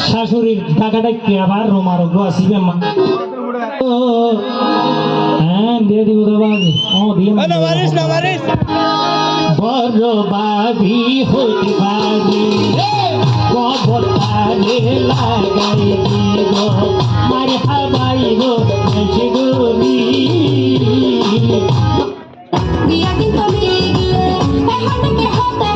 শাশুড়ির টাকাটা কি আবার রোমারোগ্য আসিবে মা হ্যাঁ দিয়ে দিব তো বাজে ও দিয়ে বড় বাবি হইতে পারে কবর তারে লাগাই দিব মারি হাবাই গো বেশি গরি বিয়া কিন্তু মিলে গেলে হাতে হাতে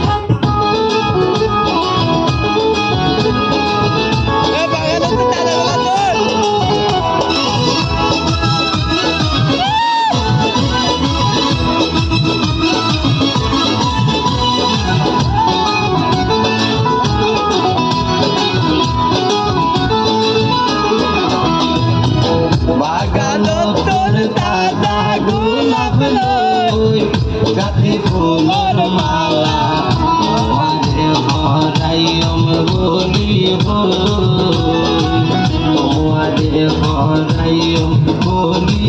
গাথি ফুলের মালা তোমারে হরাইম বলি তোমারে হরাইম বলি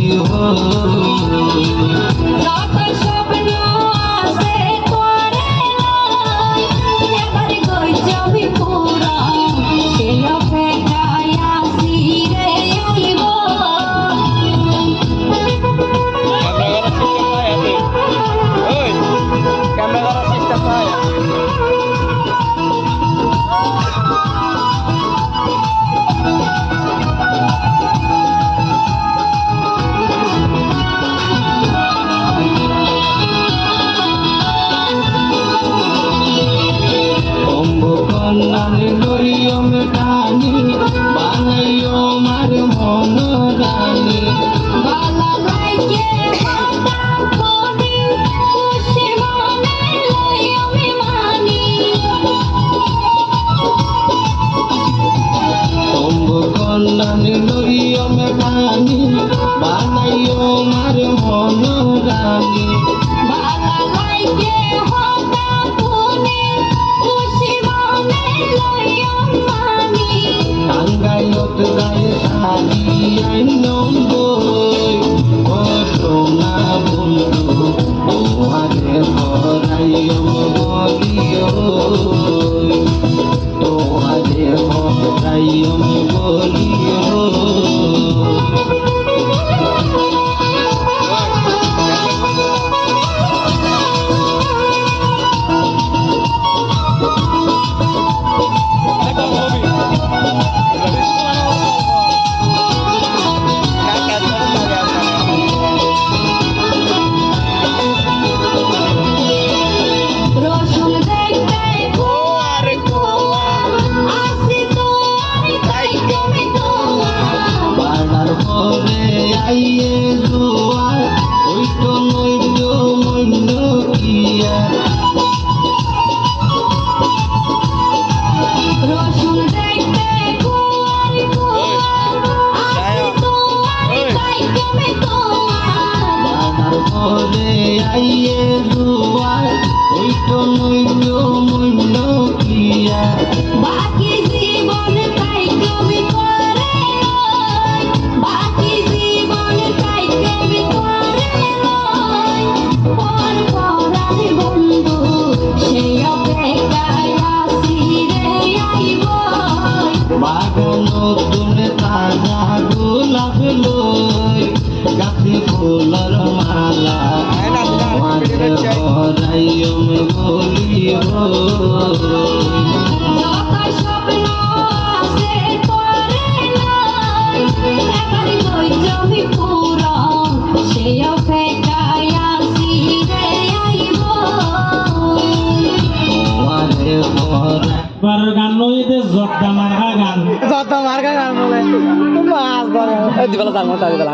নানি লইম টানি বানাইও মার মন রানী বালা লাইকে হাতা কোনি খুশি মনে লইম মানি নানি লইম টানি বানাইও মার মন রানী বালা লাইকে হাতা কোনি খুশি মনে লইম মানি টাঙ্গাইলত গায়ে শাড়ি আইনম বই ও সোনা বন্ধু তোমারে হরাইম বলিও তোমারে হরাইম বলিও আইয়ে জোয়ার ওই তো নইল মইল কিয়া রসুন দেখতে কুয়ার কুয়ার আসি তোয়ার কাইকমে তোয়ার বানার পরে আইয়ে জোয়ার ওই তো নইল মইল কিয়া বাকি জীবন কাইকমে করে বাকি জীবন কাইকমে করে পর পরানি বন্ধু সেই অপেক্ষায় আসি রে আইব বাগান তুলে তাজা গোলাপ লই গাথি ফুলের মালা তোমারে হরাইম বলিও যত স্বপ্ন আছে তোরে নাই এবার কই জমি পুরন সেই অপেক্ষায় আসি রে আইব তোমারে হরাই বার গান লইতে জটটা মার্কা গান যত মার্কা গান বলে মাছ ধরে দিবেলা তার মতো দিবেলা